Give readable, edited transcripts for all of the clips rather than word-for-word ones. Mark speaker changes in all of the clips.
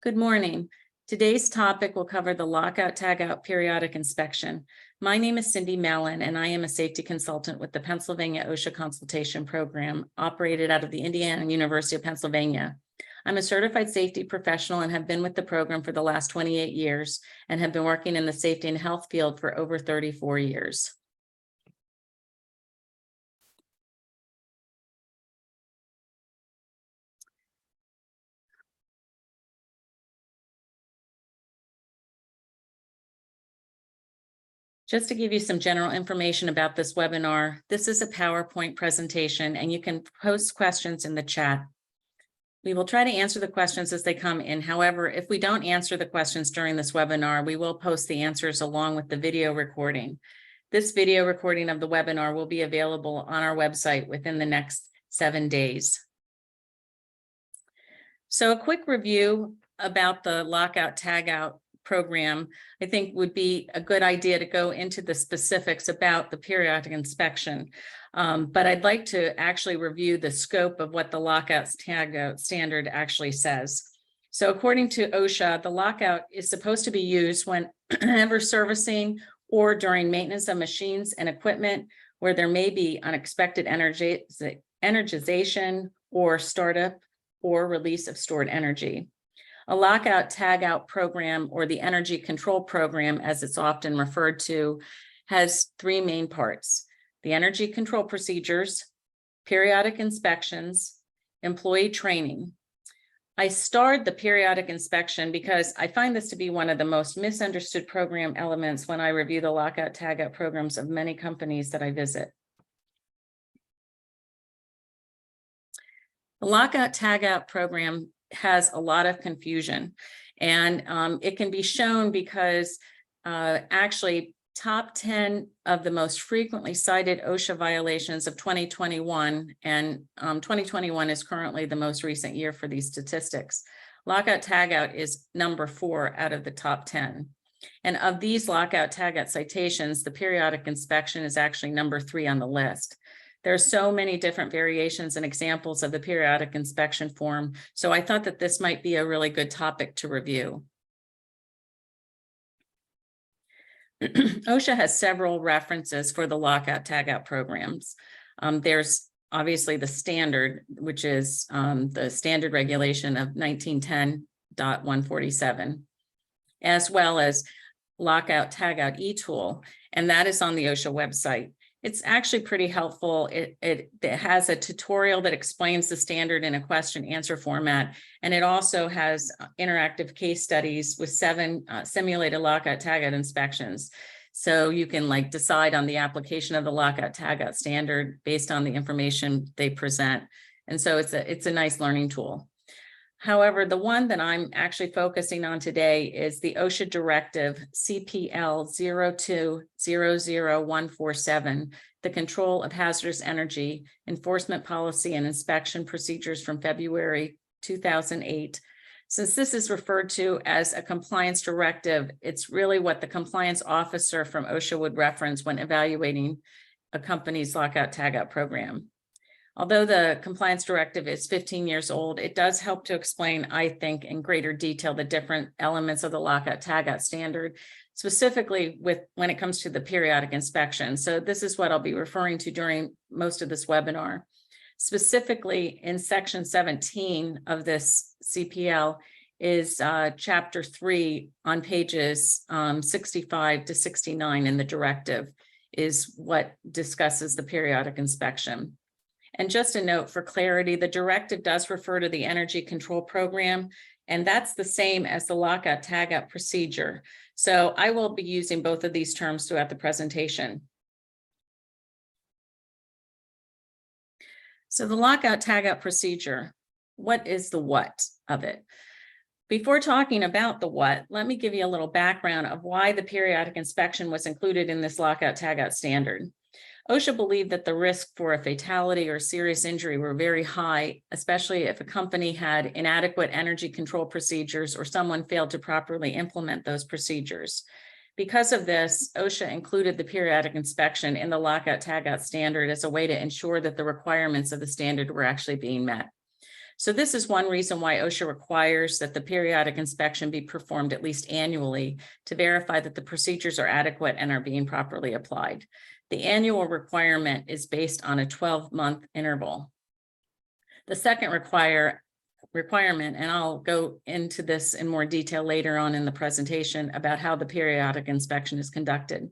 Speaker 1: Good morning. Today's topic will cover the lockout tagout periodic inspection. My name is Cindy Mellon, and I am a safety consultant with the Pennsylvania OSHA Consultation Program operated out of the Indiana University of Pennsylvania. I'm a certified safety professional and have been with the program for the last 28 years and have been working in the safety and health field for over 34 years. Just to give you some general information about this webinar, this is a PowerPoint presentation and you can post questions in the chat. We will try to answer the questions as they come in. However, if we don't answer the questions during this webinar, we will post the answers along with the video recording. This video recording of the webinar will be available on our website within the next 7 days. So a quick review about the lockout tagout program, I think would be a good idea to go into the specifics about the periodic inspection. But I'd like to actually review the scope of what the lockout tagout standard actually says. So according to OSHA, the lockout is supposed to be used whenever servicing or during maintenance of machines and equipment where there may be unexpected energization or startup or release of stored energy. A lockout tagout program, or the energy control program as it's often referred to, has three main parts: the energy control procedures, periodic inspections, employee training. I starred the periodic inspection because I find this to be one of the most misunderstood program elements when I review the lockout tagout programs of many companies that I visit. The lockout tagout program has a lot of confusion, and it can be shown because actually top 10 of the most frequently cited OSHA violations of 2021, and 2021 is currently the most recent year for these statistics. Lockout tagout is number 4 out of the top 10. And of these lockout tagout citations, the periodic inspection is actually number 3 on the list. There are so many different variations and examples of the periodic inspection form, so I thought that this might be a really good topic to review. OSHA has several references for the lockout tagout programs. There's obviously the standard, which is the standard regulation of 1910.147, as well as lockout tagout e-tool, and that is on the OSHA website. It's actually pretty helpful. It has a tutorial that explains the standard in a question answer format. And it also has interactive case studies with 7 simulated lockout tagout inspections. So you can decide on the application of the lockout tagout standard based on the information they present. And so it's a nice learning tool. However, the one that I'm actually focusing on today is the OSHA Directive CPL 0200147, the Control of Hazardous Energy Enforcement Policy and Inspection Procedures from February 2008. Since this is referred to as a compliance directive, it's really what the compliance officer from OSHA would reference when evaluating a company's lockout tagout program. Although the compliance directive is 15 years old, it does help to explain, I think, in greater detail the different elements of the lockout tagout standard, specifically when it comes to the periodic inspection. So this is what I'll be referring to during most of this webinar. Specifically in section 17 of this CPL is chapter 3 on pages 65 to 69 in the directive is what discusses the periodic inspection. And just a note for clarity, the directive does refer to the energy control program, and that's the same as the lockout tagout procedure. So I will be using both of these terms throughout the presentation. So the lockout tagout procedure, what is the what of it? Before talking about the what, let me give you a little background of why the periodic inspection was included in this lockout tagout standard. OSHA believed that the risk for a fatality or serious injury were very high, especially if a company had inadequate energy control procedures or someone failed to properly implement those procedures. Because of this, OSHA included the periodic inspection in the lockout tagout standard as a way to ensure that the requirements of the standard were actually being met. So this is one reason why OSHA requires that the periodic inspection be performed at least annually to verify that the procedures are adequate and are being properly applied. The annual requirement is based on a 12-month interval. The second requirement, and I'll go into this in more detail later on in the presentation about how the periodic inspection is conducted.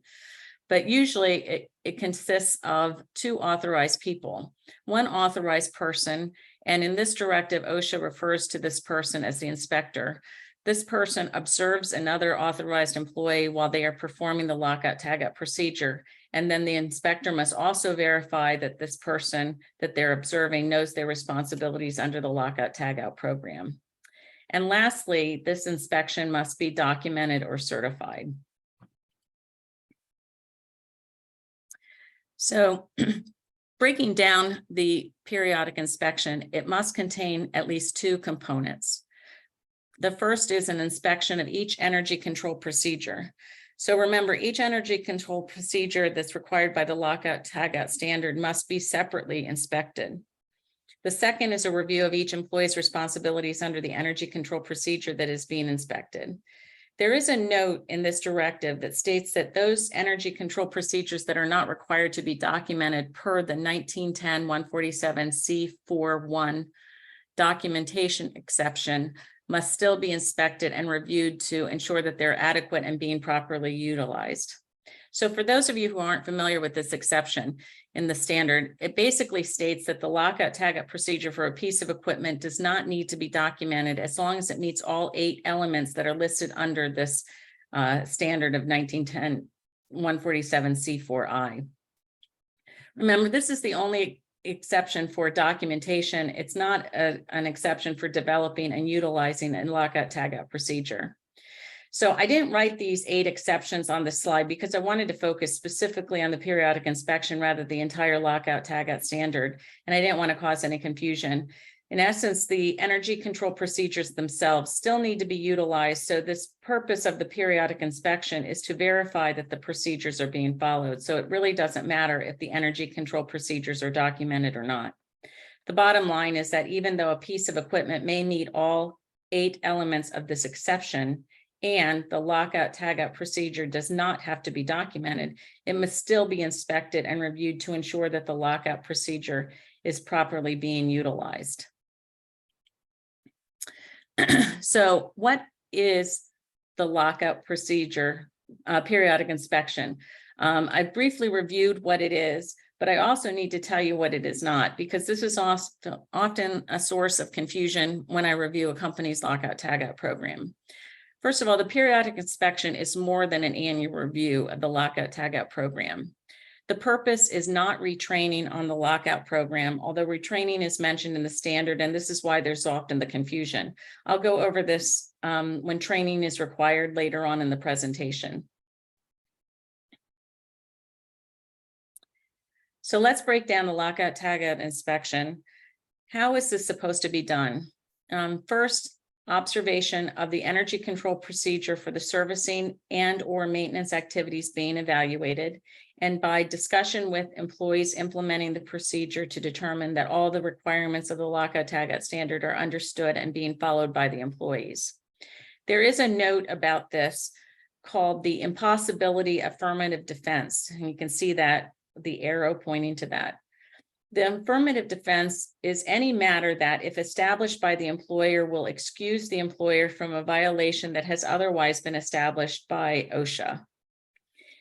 Speaker 1: But usually it consists of 2 authorized people, 1 authorized person, and in this directive, OSHA refers to this person as the inspector. This person observes another authorized employee while they are performing the lockout tagout procedure. And then the inspector must also verify that this person that they're observing knows their responsibilities under the lockout tagout program. And lastly, this inspection must be documented or certified. So breaking down the periodic inspection, it must contain at least 2 components. The first is an inspection of each energy control procedure. So remember, each energy control procedure that's required by the lockout tagout standard must be separately inspected. The second is a review of each employee's responsibilities under the energy control procedure that is being inspected. There is a note in this directive that states that those energy control procedures that are not required to be documented per the 1910-147C41 documentation exception must still be inspected and reviewed to ensure that they're adequate and being properly utilized. So for those of you who aren't familiar with this exception in the standard, it basically states that the lockout tagout procedure for a piece of equipment does not need to be documented as long as it meets all 8 elements that are listed under this standard of 1910-147C4I. Remember, this is the only exception for documentation. It's not an exception for developing and utilizing a lockout tagout procedure. So I didn't write these 8 exceptions on the slide because I wanted to focus specifically on the periodic inspection rather than the entire lockout tagout standard, and I didn't want to cause any confusion. In essence, the energy control procedures themselves still need to be utilized. So this purpose of the periodic inspection is to verify that the procedures are being followed. So it really doesn't matter if the energy control procedures are documented or not. The bottom line is that even though a piece of equipment may meet all 8 elements of this exception, and the lockout tagout procedure does not have to be documented, it must still be inspected and reviewed to ensure that the lockout procedure is properly being utilized. So what is the lockout procedure periodic inspection? I briefly reviewed what it is, but I also need to tell you what it is not, because this is often a source of confusion when I review a company's lockout tagout program. First of all, the periodic inspection is more than an annual review of the lockout tagout program. The purpose is not retraining on the lockout program, although retraining is mentioned in the standard, and this is why there's often the confusion. I'll go over this when training is required later on in the presentation. So let's break down the lockout tagout inspection. How is this supposed to be done? First, observation of the energy control procedure for the servicing and or maintenance activities being evaluated, and by discussion with employees implementing the procedure to determine that all the requirements of the lockout tagout standard are understood and being followed by the employees. There is a note about this called the impossibility affirmative defense, and you can see that the arrow pointing to that. The affirmative defense is any matter that, if established by the employer, will excuse the employer from a violation that has otherwise been established by OSHA.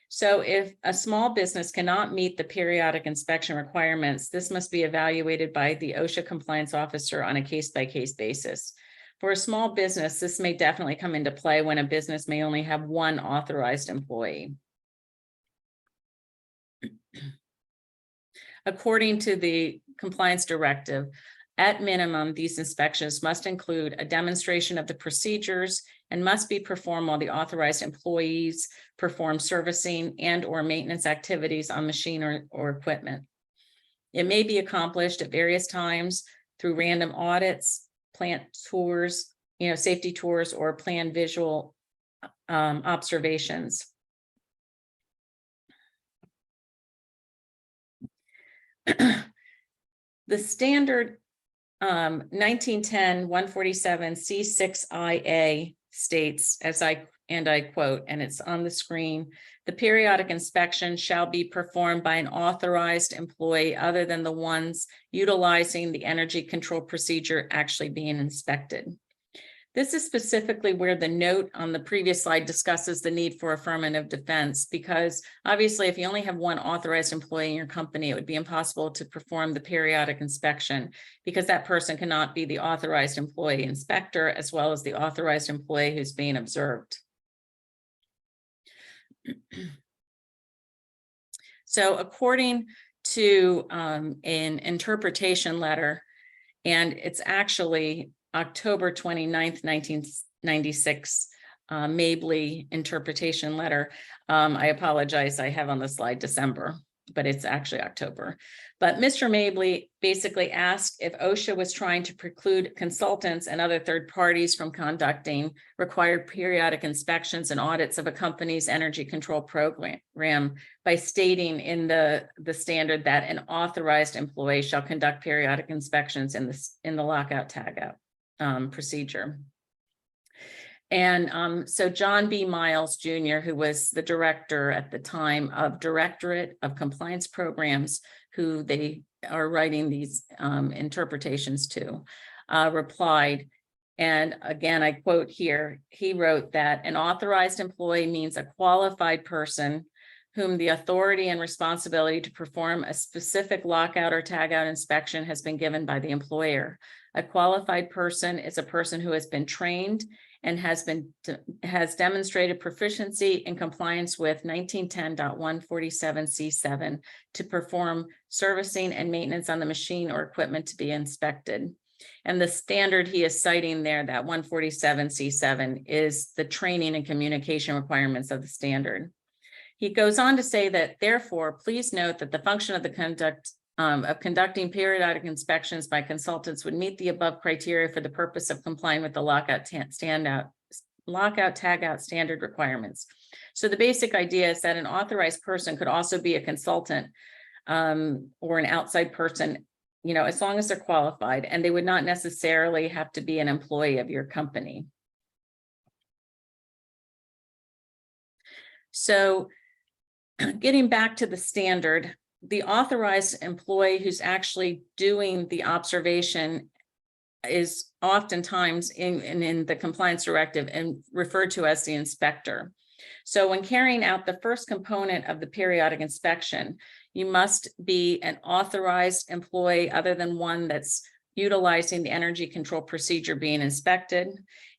Speaker 1: So if a small business cannot meet the periodic inspection requirements, this must be evaluated by the OSHA compliance officer on a case-by-case basis. For a small business, this may definitely come into play when a business may only have 1 authorized employee. According to the compliance directive, at minimum, these inspections must include a demonstration of the procedures and must be performed while the authorized employees perform servicing and or maintenance activities on machine or equipment. It may be accomplished at various times through random audits, plant tours, safety tours, or planned visual observations. The standard 1910 147 C6IA states, and I quote, and it's on the screen, the periodic inspection shall be performed by an authorized employee other than the ones utilizing the energy control procedure actually being inspected. This is specifically where the note on the previous slide discusses the need for affirmative defense, because obviously if you only have one authorized employee in your company, it would be impossible to perform the periodic inspection because that person cannot be the authorized employee inspector as well as the authorized employee who's being observed. So according to an interpretation letter, and it's actually October 29th, 1996, Mabley interpretation letter. I apologize, I have on the slide December, but it's actually October. But Mr. Mabley basically asked if OSHA was trying to preclude consultants and other third parties from conducting required periodic inspections and audits of a company's energy control program by stating in the standard that an authorized employee shall conduct periodic inspections in the lockout tagout procedure. And so John B. Miles Jr., who was the director at the time of Directorate of Compliance Programs, who they are writing these interpretations to, replied, and again, I quote here, he wrote that an authorized employee means a qualified person whom the authority and responsibility to perform a specific lockout or tagout inspection has been given by the employer. A qualified person is a person who has been trained and has demonstrated proficiency in compliance with 1910.147C7 to perform servicing and maintenance on the machine or equipment to be inspected. And the standard he is citing there, that 147C7, is the training and communication requirements of the standard. He goes on to say that, therefore, please note that the function of the conducting periodic inspections by consultants would meet the above criteria for the purpose of complying with the lockout tagout standard requirements. So the basic idea is that an authorized person could also be a consultant or an outside person, you know, as long as they're qualified, and they would not necessarily have to be an employee of your company. So getting back to the standard, the authorized employee who's actually doing the observation is oftentimes in the compliance directive and referred to as the inspector. So when carrying out the first component of the periodic inspection, you must be an authorized employee other than one that's utilizing the energy control procedure being inspected.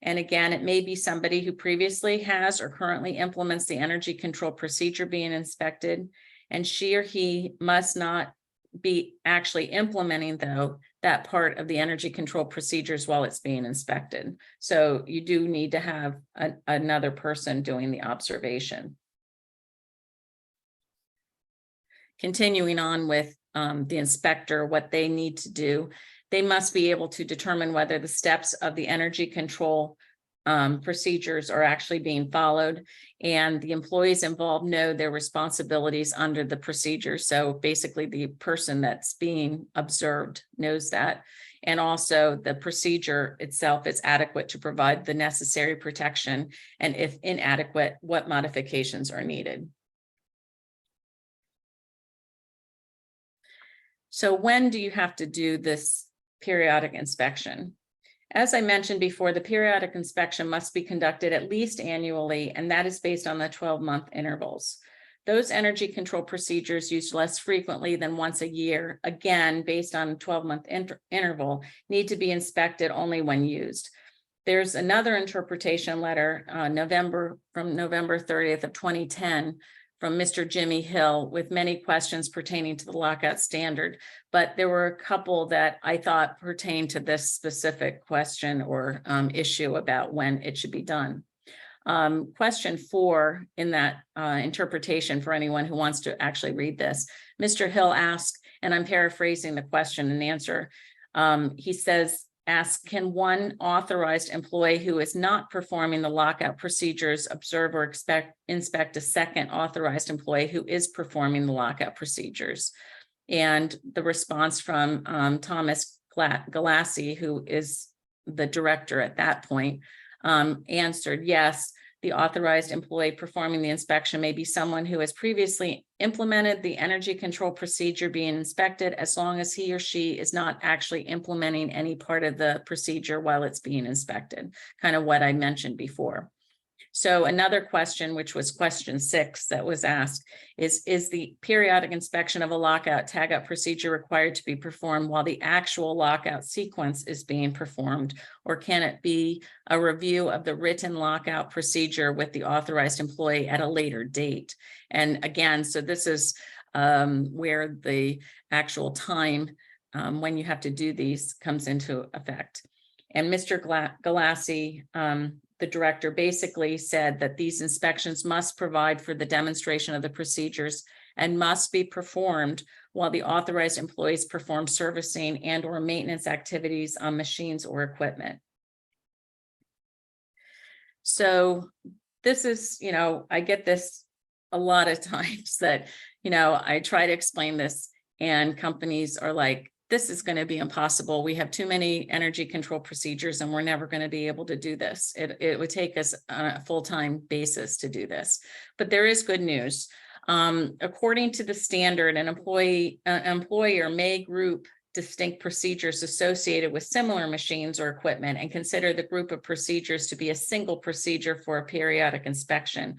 Speaker 1: And again, it may be somebody who previously has or currently implements the energy control procedure being inspected. And she or he must not be actually implementing, though, that part of the energy control procedures while it's being inspected. So you do need to have another person doing the observation. Continuing on with the inspector, what they need to do, they must be able to determine whether the steps of the energy control procedures are actually being followed, and the employees involved know their responsibilities under the procedure. So basically the person that's being observed knows that, and also the procedure itself is adequate to provide the necessary protection, and if inadequate, what modifications are needed. So when do you have to do this periodic inspection? As I mentioned before, the periodic inspection must be conducted at least annually, and that is based on the 12-month intervals. Those energy control procedures used less frequently than once a year, again, based on 12-month interval, need to be inspected only when used. There's another interpretation letter from November 30th of 2010 from Mr. Jimmy Hill with many questions pertaining to the lockout standard, but there were a couple that I thought pertained to this specific question or issue about when it should be done. Question 4 in that interpretation, for anyone who wants to actually read this, Mr. Hill asked, and I'm paraphrasing the question and answer, he says, ask, can one authorized employee who is not performing the lockout procedures observe or inspect a second authorized employee who is performing the lockout procedures? And the response from Thomas Galassi, who is the director at that point, answered, yes, the authorized employee performing the inspection may be someone who has previously implemented the energy control procedure being inspected, as long as he or she is not actually implementing any part of the procedure while it's being inspected, kind of what I mentioned before. So another question, which was question 6 that was asked, is the periodic inspection of a lockout tagout procedure required to be performed while the actual lockout sequence is being performed, or can it be a review of the written lockout procedure with the authorized employee at a later date? And again, so this is where the actual time when you have to do these comes into effect. And Mr. Galassi, the director, basically said that these inspections must provide for the demonstration of the procedures and must be performed while the authorized employees perform servicing and or maintenance activities on machines or equipment. So this is, I get this a lot of times that, I try to explain this and companies are like, this is going to be impossible. We have too many energy control procedures and we're never going to be able to do this. It would take us on a full-time basis to do this. But there is good news. According to the standard, an employer may group distinct procedures associated with similar machines or equipment and consider the group of procedures to be a single procedure for a periodic inspection,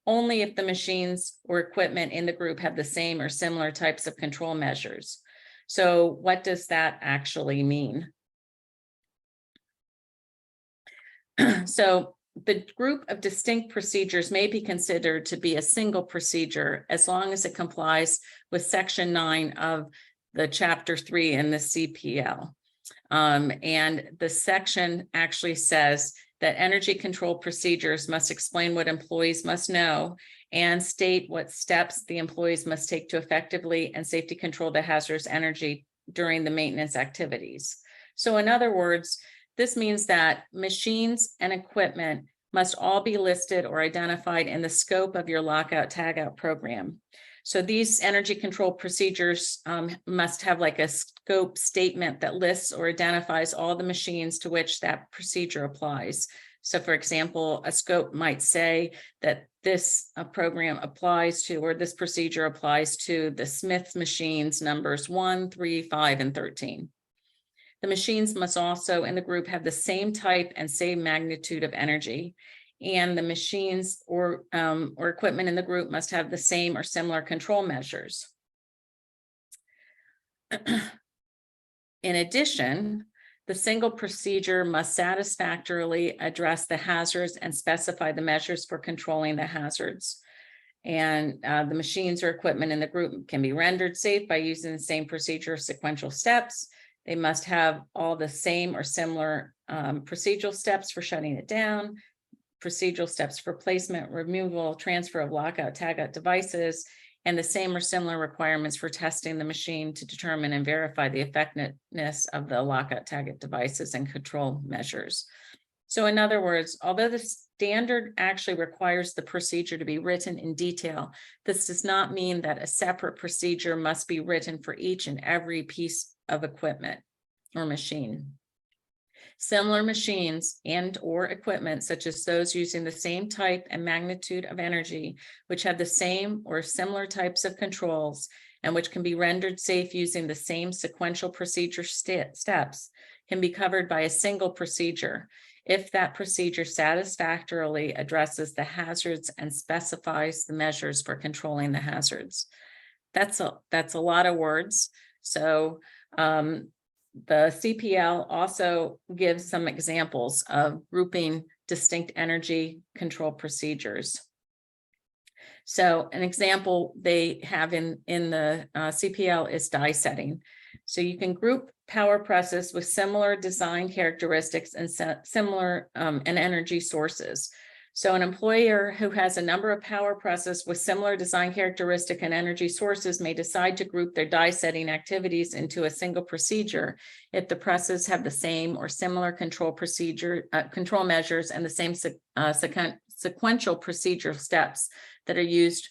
Speaker 1: only if the machines or equipment in the group have the same or similar types of control measures. So what does that actually mean? So the group of distinct procedures may be considered to be a single procedure as long as it complies with Section 9 of the Chapter 3 in the CPL. And the section actually says that energy control procedures must explain what employees must know and state what steps the employees must take to effectively and safety control the hazardous energy during the maintenance activities. So in other words, this means that machines and equipment must all be listed or identified in the scope of your lockout tagout program. So these energy control procedures must have like a scope statement that lists or identifies all the machines to which that procedure applies. So for example, a scope might say that this program applies to, or this procedure applies to the Smith machines numbers 1, 3, 5, and 13. The machines must also in the group have the same type and same magnitude of energy. And the machines or equipment in the group must have the same or similar control measures. In addition, the single procedure must satisfactorily address the hazards and specify the measures for controlling the hazards. And the machines or equipment in the group can be rendered safe by using the same procedure sequential steps. They must have all the same or similar procedural steps for shutting it down, procedural steps for placement, removal, transfer of lockout, tagout devices, and the same or similar requirements for testing the machine to determine and verify the effectiveness of the lockout, tagout devices and control measures. So in other words, although the standard actually requires the procedure to be written in detail, this does not mean that a separate procedure must be written for each and every piece of equipment or machine. Similar machines and or equipment, such as those using the same type and magnitude of energy, which have the same or similar types of controls, and which can be rendered safe using the same sequential procedure steps, can be covered by a single procedure if that procedure satisfactorily addresses the hazards and specifies the measures for controlling the hazards. That's a lot of words. So the CPL also gives some examples of grouping distinct energy control procedures. So an example they have in the CPL is die setting. So you can group power presses with similar design characteristics and similar and energy sources. So an employer who has a number of power presses with similar design characteristic and energy sources may decide to group their die setting activities into a single procedure if the presses have the same or similar control measures and the same sequential procedural steps that are used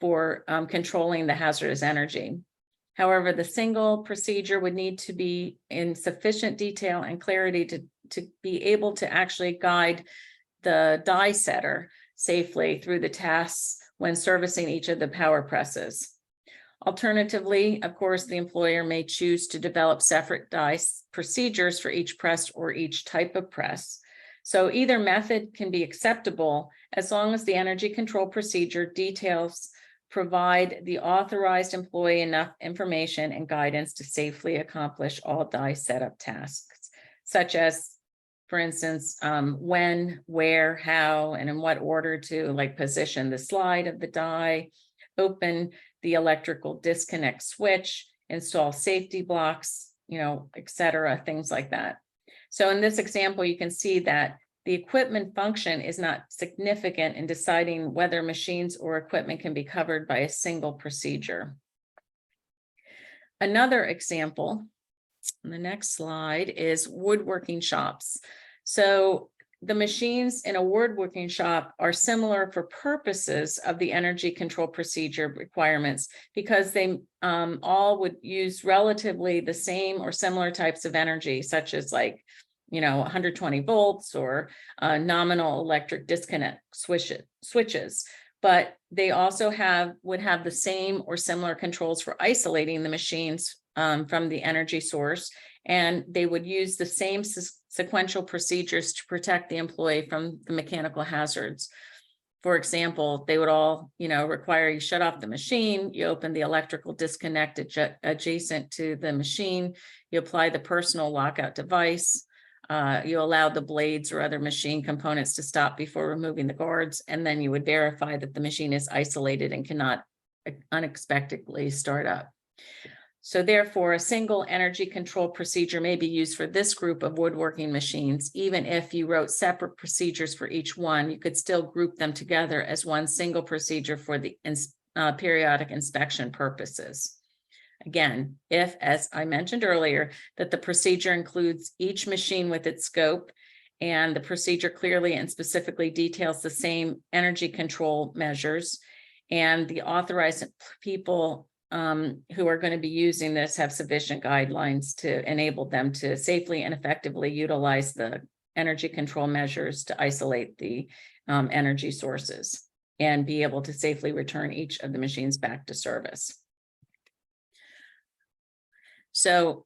Speaker 1: for controlling the hazardous energy. However, the single procedure would need to be in sufficient detail and clarity to be able to actually guide the die setter safely through the tasks when servicing each of the power presses. Alternatively, of course, the employer may choose to develop separate die procedures for each press or each type of press. So either method can be acceptable as long as the energy control procedure details provide the authorized employee enough information and guidance to safely accomplish all die setup tasks, such as, for instance, when, where, how, and in what order to position the slide of the die, open the electrical disconnect switch, install safety blocks, et cetera, things like that. So in this example, you can see that the equipment function is not significant in deciding whether machines or equipment can be covered by a single procedure. Another example on the next slide is woodworking shops. So the machines in a woodworking shop are similar for purposes of the energy control procedure requirements because they all would use relatively the same or similar types of energy, such as 120 volts or nominal electric disconnect switches. But they also would have the same or similar controls for isolating the machines from the energy source, and they would use the same sequential procedures to protect the employee from the mechanical hazards. For example, they would all, require you shut off the machine, you open the electrical disconnect adjacent to the machine, you apply the personal lockout device, you allow the blades or other machine components to stop before removing the guards, and then you would verify that the machine is isolated and cannot unexpectedly start up. So therefore, a single energy control procedure may be used for this group of woodworking machines. Even if you wrote separate procedures for each one, you could still group them together as one single procedure for the periodic inspection purposes. Again, if, as I mentioned earlier, that the procedure includes each machine with its scope and the procedure clearly and specifically details the same energy control measures, and the authorized people who are going to be using this have sufficient guidelines to enable them to safely and effectively utilize the energy control measures to isolate the energy sources and be able to safely return each of the machines back to service. So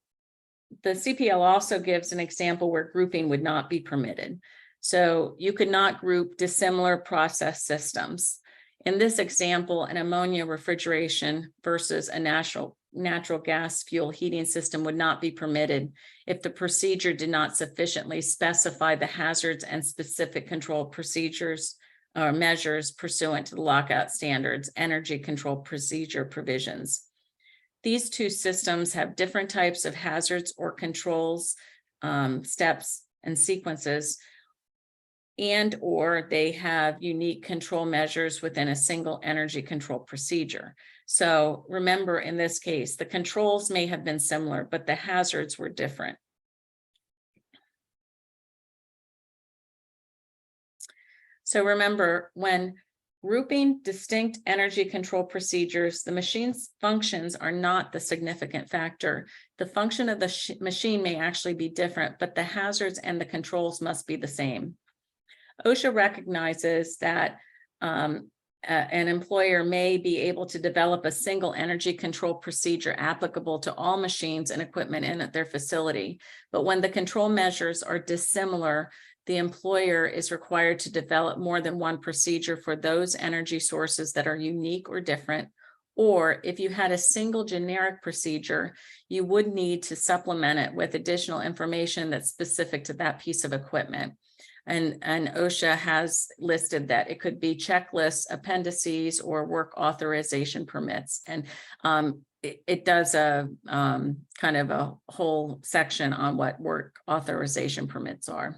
Speaker 1: the CPL also gives an example where grouping would not be permitted. So you could not group dissimilar process systems. In this example, an ammonia refrigeration versus a natural gas fuel heating system would not be permitted if the procedure did not sufficiently specify the hazards and specific control procedures or measures pursuant to the lockout standards, energy control procedure provisions. These two systems have different types of hazards or controls, steps and sequences, and or they have unique control measures within a single energy control procedure. So remember, in this case, the controls may have been similar, but the hazards were different. So remember, when grouping distinct energy control procedures, the machine's functions are not the significant factor. The function of the machine may actually be different, but the hazards and the controls must be the same. OSHA recognizes that an employer may be able to develop a single energy control procedure applicable to all machines and equipment in their facility. But when the control measures are dissimilar, the employer is required to develop more than one procedure for those energy sources that are unique or different. Or if you had a single generic procedure, you would need to supplement it with additional information that's specific to that piece of equipment. And OSHA has listed that it could be checklists, appendices, or work authorization permits. And it does a kind of a whole section on what work authorization permits are.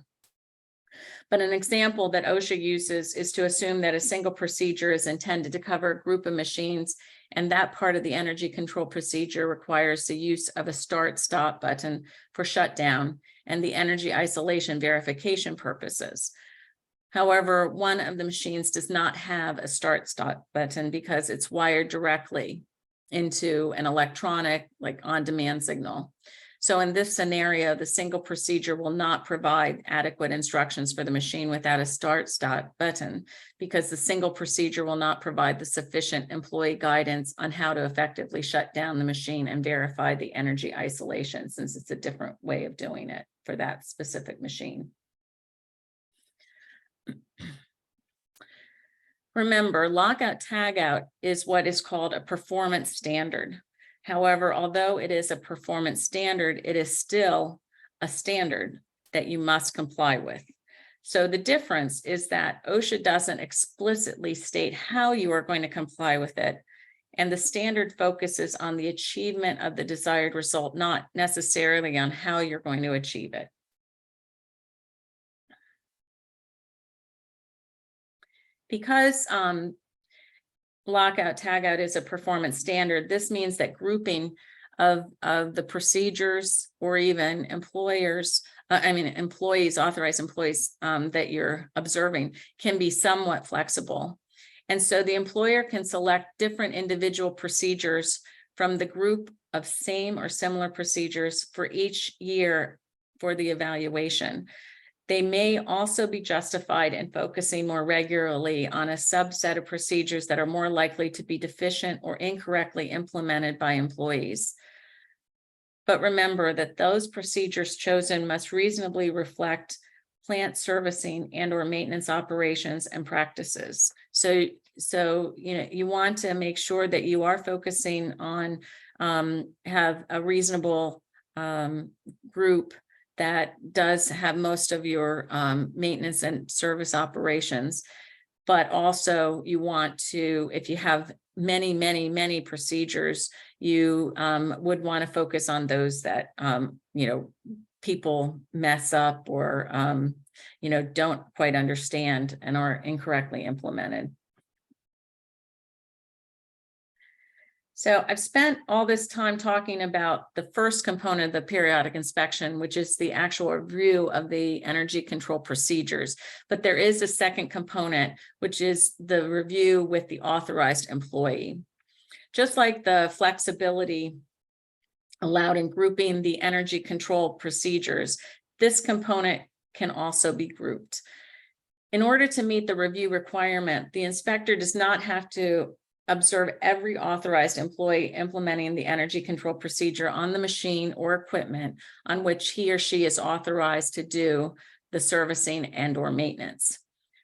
Speaker 1: But an example that OSHA uses is to assume that a single procedure is intended to cover a group of machines, and that part of the energy control procedure requires the use of a start-stop button for shutdown and the energy isolation verification purposes. However, one of the machines does not have a start-stop button because it's wired directly into an electronic, like on-demand signal. So in this scenario, the single procedure will not provide adequate instructions for the machine without a start-stop button, because the single procedure will not provide the sufficient employee guidance on how to effectively shut down the machine and verify the energy isolation, since it's a different way of doing it for that specific machine. Remember, lockout tagout is what is called a performance standard. However, although it is a performance standard, it is still a standard that you must comply with. So the difference is that OSHA doesn't explicitly state how you are going to comply with it, and the standard focuses on the achievement of the desired result, not necessarily on how you're going to achieve it. Because lockout tagout is a performance standard, this means that grouping of the procedures or even employees, authorized employees that you're observing can be somewhat flexible. And so the employer can select different individual procedures from the group of same or similar procedures for each year for the evaluation. They may also be justified in focusing more regularly on a subset of procedures that are more likely to be deficient or incorrectly implemented by employees. But remember that those procedures chosen must reasonably reflect plant servicing and or maintenance operations and practices. So you want to make sure that you are focusing on have a reasonable group that does have most of your maintenance and service operations. But also you want to, if you have many procedures, you would want to focus on those that, people mess up or, don't quite understand and are incorrectly implemented. So I've spent all this time talking about the first component of the periodic inspection, which is the actual review of the energy control procedures. But there is a second component, which is the review with the authorized employee. Just like the flexibility allowed in grouping the energy control procedures, this component can also be grouped. In order to meet the review requirement, the inspector does not have to observe every authorized employee implementing the energy control procedure on the machine or equipment on which he or she is authorized to do the servicing and or maintenance.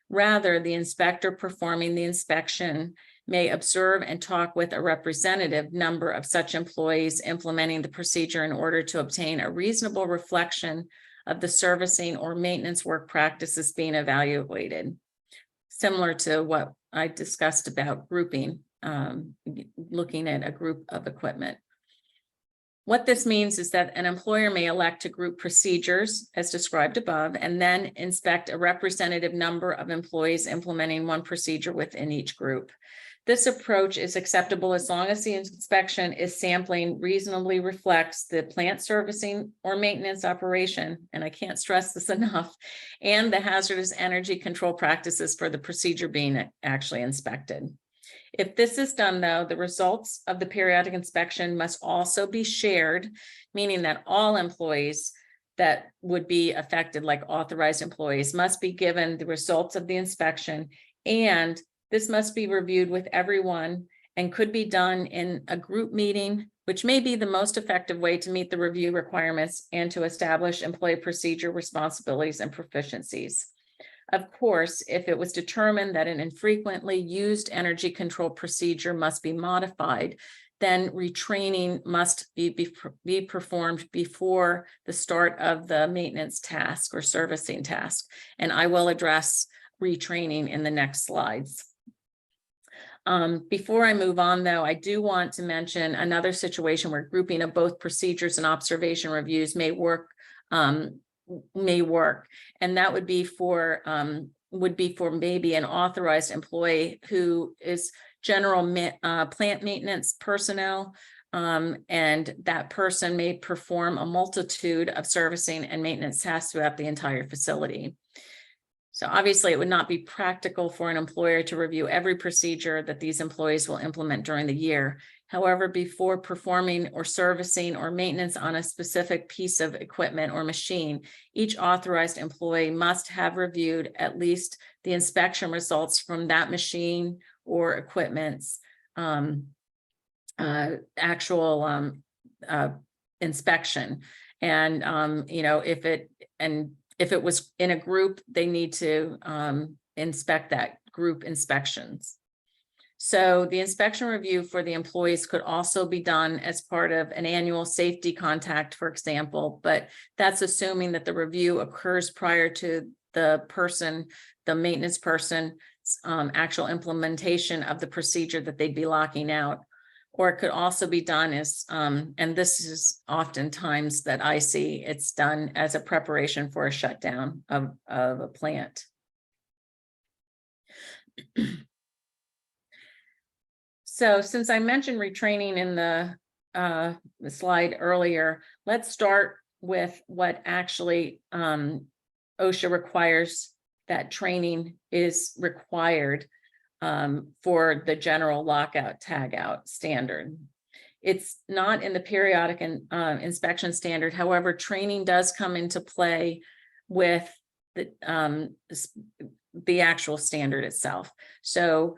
Speaker 1: Rather, the inspector performing the inspection may observe and talk with a representative number of such employees implementing the procedure in order to obtain a reasonable reflection of the servicing or maintenance work practices being evaluated, similar to what I discussed about grouping, looking at a group of equipment. What this means is that an employer may elect to group procedures as described above and then inspect a representative number of employees implementing one procedure within each group. This approach is acceptable as long as the inspection is sampling reasonably reflects the plant servicing or maintenance operation, and I can't stress this enough, and the hazardous energy control practices for the procedure being actually inspected. If this is done, though, the results of the periodic inspection must also be shared, meaning that all employees that would be affected, like authorized employees, must be given the results of the inspection, and this must be reviewed with everyone and could be done in a group meeting, which may be the most effective way to meet the review requirements and to establish employee procedure responsibilities and proficiencies. Of course, if it was determined that an infrequently used energy control procedure must be modified, then retraining must be performed before the start of the maintenance task or servicing task. And I will address retraining in the next slides. Before I move on, though, I do want to mention another situation where grouping of both procedures and observation reviews may work, and that would be for maybe an authorized employee who is general plant maintenance personnel, and that person may perform a multitude of servicing and maintenance tasks throughout the entire facility. So obviously it would not be practical for an employer to review every procedure that these employees will implement during the year. However, before performing or servicing or maintenance on a specific piece of equipment or machine, each authorized employee must have reviewed at least the inspection results from that machine or equipment's actual inspection. And if it was in a group, they need to inspect that group inspections. So the inspection review for the employees could also be done as part of an annual safety contact, for example, but that's assuming that the review occurs prior to the maintenance person's actual implementation of the procedure that they'd be locking out. Or it could also be done as, and this is oftentimes that I see, it's done as a preparation for a shutdown of a plant. So since I mentioned retraining in the slide earlier, let's start with what actually OSHA requires, that training is required for the general lockout tagout standard. It's not in the periodic inspection standard. However, training does come into play with the actual standard itself. So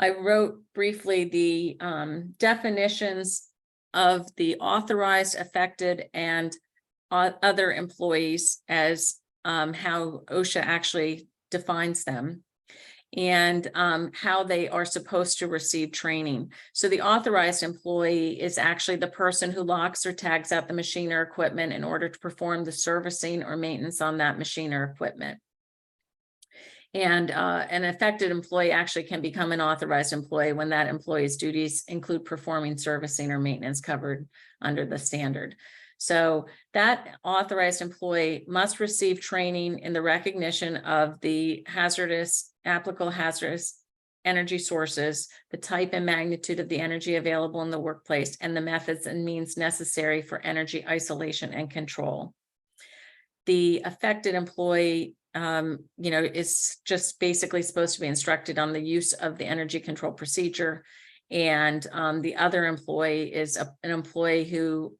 Speaker 1: I wrote briefly the definitions of the authorized, affected, and other employees as how OSHA actually defines them, and how they are supposed to receive training. So the authorized employee is actually the person who locks or tags out the machine or equipment in order to perform the servicing or maintenance on that machine or equipment. And an affected employee actually can become an authorized employee when that employee's duties include performing servicing or maintenance covered under the standard. So that authorized employee must receive training in the recognition of the applicable hazardous energy sources, the type and magnitude of the energy available in the workplace, and the methods and means necessary for energy isolation and control. The affected employee is just basically supposed to be instructed on the use of the energy control procedure. And the other employee is an employee who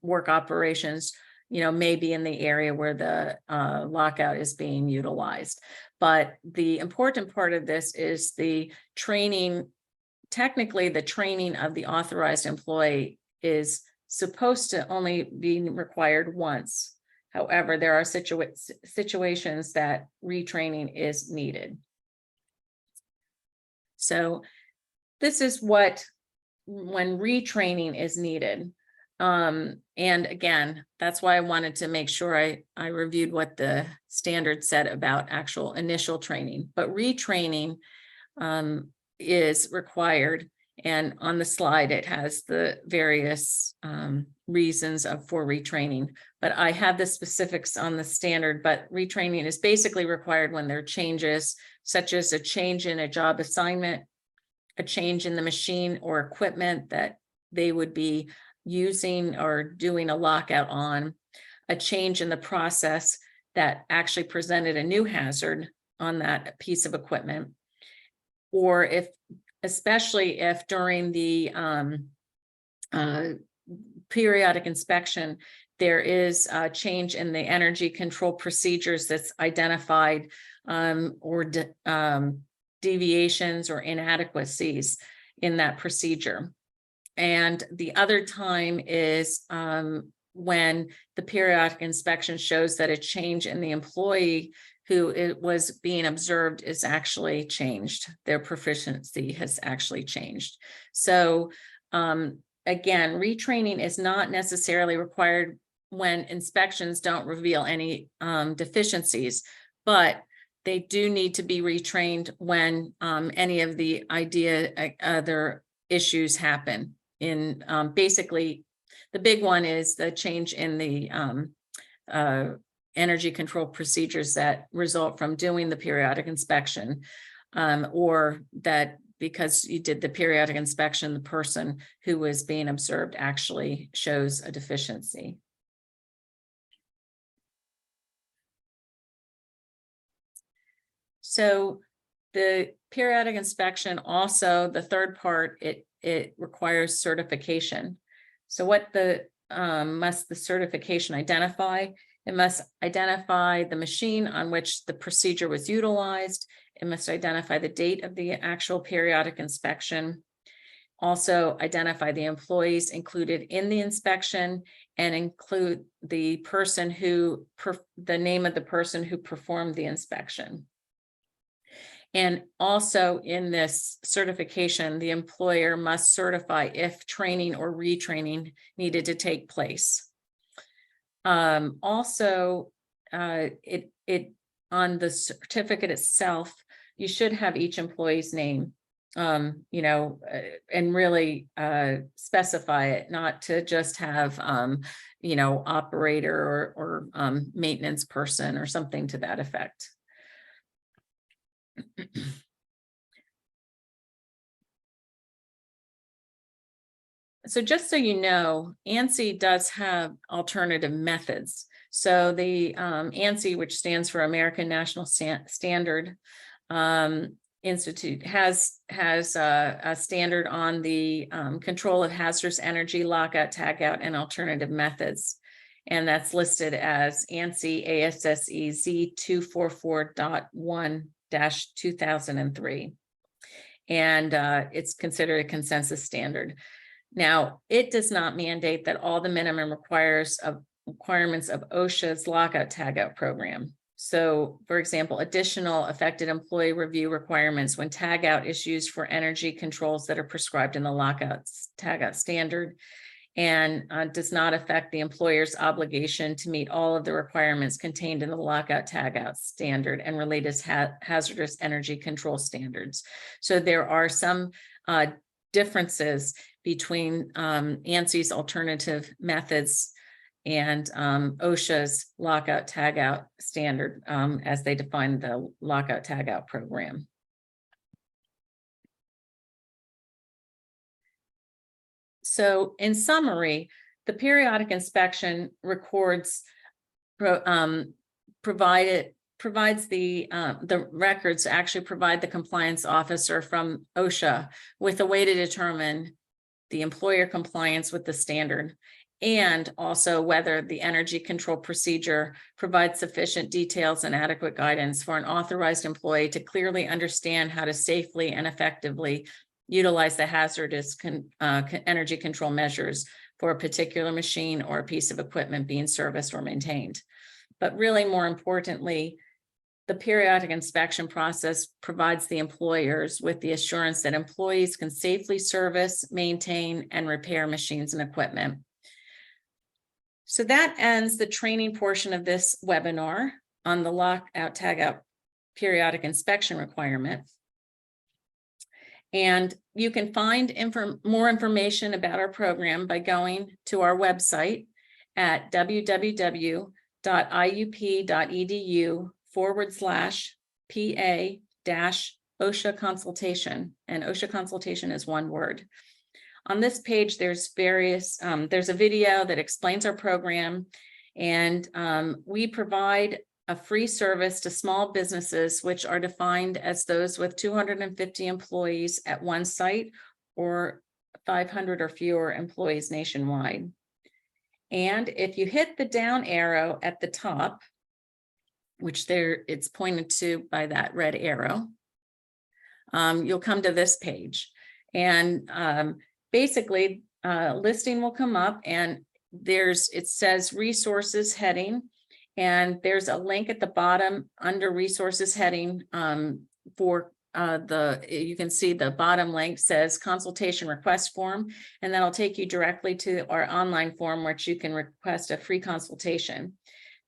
Speaker 1: work operations, may be in the area where the lockout is being utilized. But the important part of this is the training. Technically, the training of the authorized employee is supposed to only be required once. However, there are situations that retraining is needed. So this is when retraining is needed. And again, that's why I wanted to make sure I reviewed what the standard said about actual initial training. But retraining is required. And on the slide, it has the various reasons for retraining. But I have the specifics on the standard, but retraining is basically required when there are changes, such as a change in a job assignment, a change in the machine or equipment that they would be using or doing a lockout on, a change in the process that actually presented a new hazard on that piece of equipment, or especially if during the periodic inspection, there is a change in the energy control procedures that's identified, or deviations or inadequacies in that procedure. And the other time is when the periodic inspection shows that a change in the employee who it was being observed is actually changed. Their proficiency has actually changed. So again, retraining is not necessarily required when inspections don't reveal any deficiencies, but they do need to be retrained when any of the other issues happen. In basically, the big one is the change in the energy control procedures that result from doing the periodic inspection, or that because you did the periodic inspection, the person who was being observed actually shows a deficiency. So the periodic inspection also, the third part, it requires certification. So what must the certification identify? It must identify the machine on which the procedure was utilized. It must identify the date of the actual periodic inspection. Also identify the employees included in the inspection and include the person who, the name of the person who performed the inspection. And also in this certification, the employer must certify if training or retraining needed to take place. Also, on the certificate itself, you should have each employee's name, and really specify it, not to just have, operator or maintenance person or something to that effect. So just so you know, ANSI does have alternative methods. So the ANSI, which stands for American National Standard Institute, has a standard on the control of hazardous energy, lockout, tagout, and alternative methods. And that's listed as ANSI ASSE Z244.1-2003. And it's considered a consensus standard. Now, it does not mandate that all the minimum requirements of OSHA's lockout tagout program. So, for example, additional affected employee review requirements when tagout is used for energy controls that are prescribed in the lockout tagout standard, and does not affect the employer's obligation to meet all of the requirements contained in the lockout tagout standard and related hazardous energy control standards. So there are some differences between ANSI's alternative methods and OSHA's lockout tagout standard as they define the lockout tagout program. So in summary, the periodic inspection provides the records to actually provide the compliance officer from OSHA with a way to determine the employer compliance with the standard, and also whether the energy control procedure provides sufficient details and adequate guidance for an authorized employee to clearly understand how to safely and effectively utilize the hazardous energy control measures for a particular machine or a piece of equipment being serviced or maintained. But really, more importantly, the periodic inspection process provides the employers with the assurance that employees can safely service, maintain, and repair machines and equipment. So that ends the training portion of this webinar on the lockout tagout periodic inspection requirement. And you can find more information about our program by going to our website at www.iup.edu/PA-OSHA consultation, and OSHA consultation is one word. On this page, there's there's a video that explains our program, and we provide a free service to small businesses, which are defined as those with 250 employees at one site or 500 or fewer employees nationwide. And if you hit the down arrow at the top, which it's pointed to by that red arrow, you'll come to this page. And basically, listing will come up, and it says resources heading, and there's a link at the bottom under resources heading for you can see the bottom link says consultation request form, and that'll take you directly to our online form, which you can request a free consultation.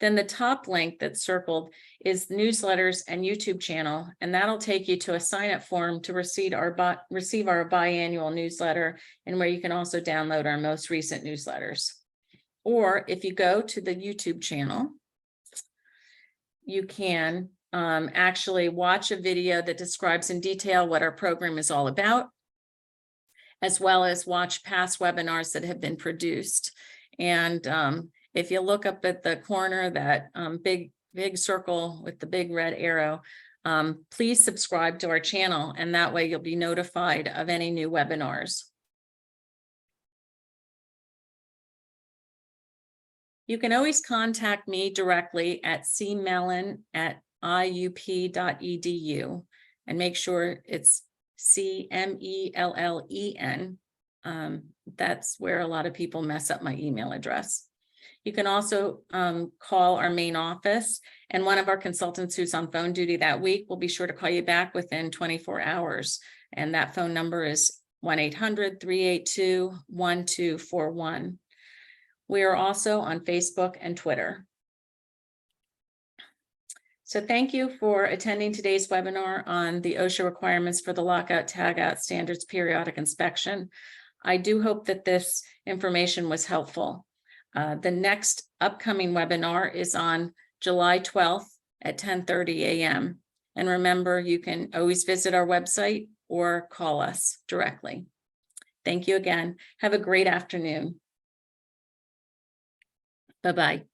Speaker 1: Then the top link that's circled is newsletters and YouTube channel, and that'll take you to a sign-up form to receive our biannual newsletter, and where you can also download our most recent newsletters. Or if you go to the YouTube channel, you can actually watch a video that describes in detail what our program is all about, as well as watch past webinars that have been produced. And if you look up at the corner, that big circle with the big red arrow, Please subscribe to our channel, and that way you'll be notified of any new webinars. You can always contact me directly at cmellen@iup.edu, and make sure it's CMELLEN. That's where a lot of people mess up my email address. You can also call our main office, and one of our consultants who's on phone duty that week will be sure to call you back within 24 hours. And that phone number is 1-800-382-1241. We are also on Facebook and Twitter. So thank you for attending today's webinar on the OSHA requirements for the Lockout Tagout Standards Periodic Inspection. I do hope that this information was helpful. The next upcoming webinar is on July 12th at 10:30 a.m. And remember, you can always visit our website or call us directly. Thank you again. Have a great afternoon. Bye-bye.